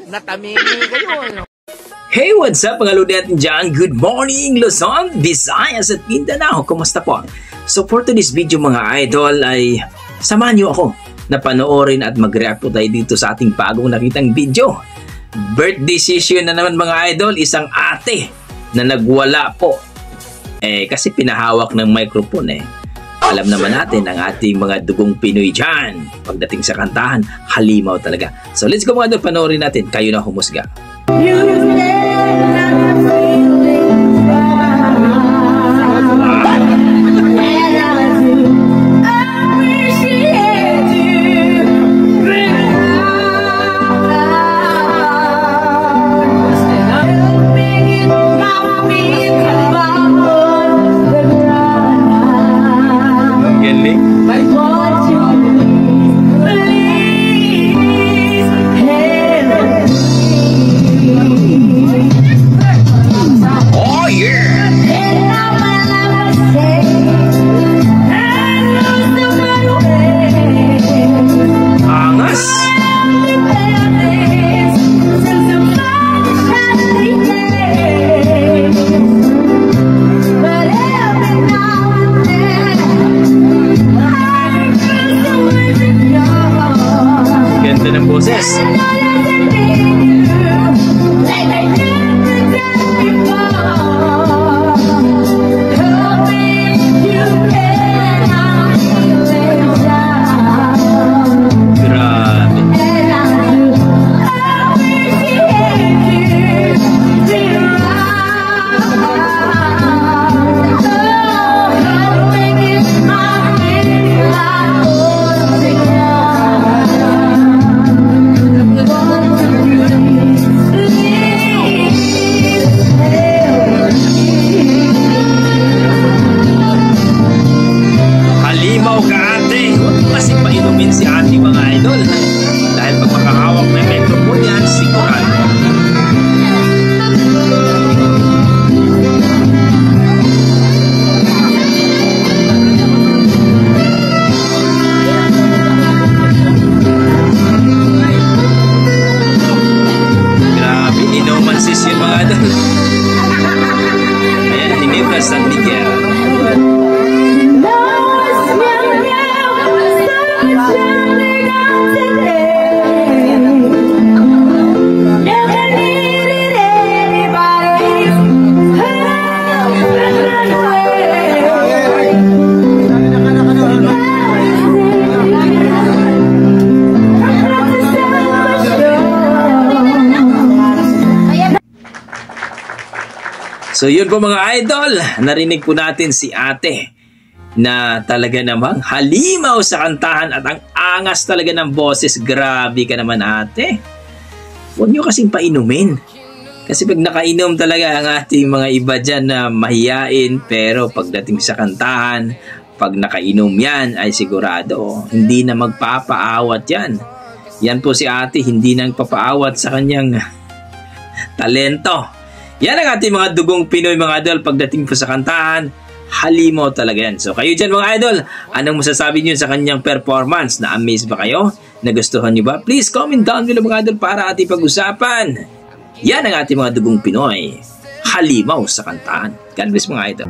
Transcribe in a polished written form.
natamimi kayo. Hey, what's up mga lodi natin dyan? Good morning Luzon, Visayas at Mindanao. Kumusta po? So for today's video mga idol ay samahan niyo ako na panoorin at mag-react po tayo dito sa ating bagong nakitang video. Birthday session na naman mga idol, isang ate na nagwala po. Kasi pinahawak ng microphone Alam naman natin ang ating mga dugong Pinoy dyan. Pagdating sa kantahan, halimaw talaga. So let's go mga idol, panoorin natin. Kayo na humusga. So yun po mga idol, narinig po natin si ate na talaga namang halimaw sa kantahan at ang angas talaga ng boses. Grabe ka naman ate. Huwag nyo kasing painumin. Kasi pag nakainom talaga ang ating mga iba dyan na mahiyain, pero pagdating sa kantahan, pag nakainom yan ay sigurado hindi na magpapaawat yan. Yan po si ate, hindi na nagpapaawat sa kanyang talento. Yan ang ating mga dugong Pinoy mga idol pagdating po sa kantahan, halimaw talaga yan. So kayo dyan mga idol, anong masasabi nyo sa kanyang performance? Na-amaze ba kayo? Nagustuhan nyo ba? Please comment down below mga idol para ating pag-usapan. Yan ang ating mga dugong Pinoy, halimaw sa kantahan. God bless mga idol.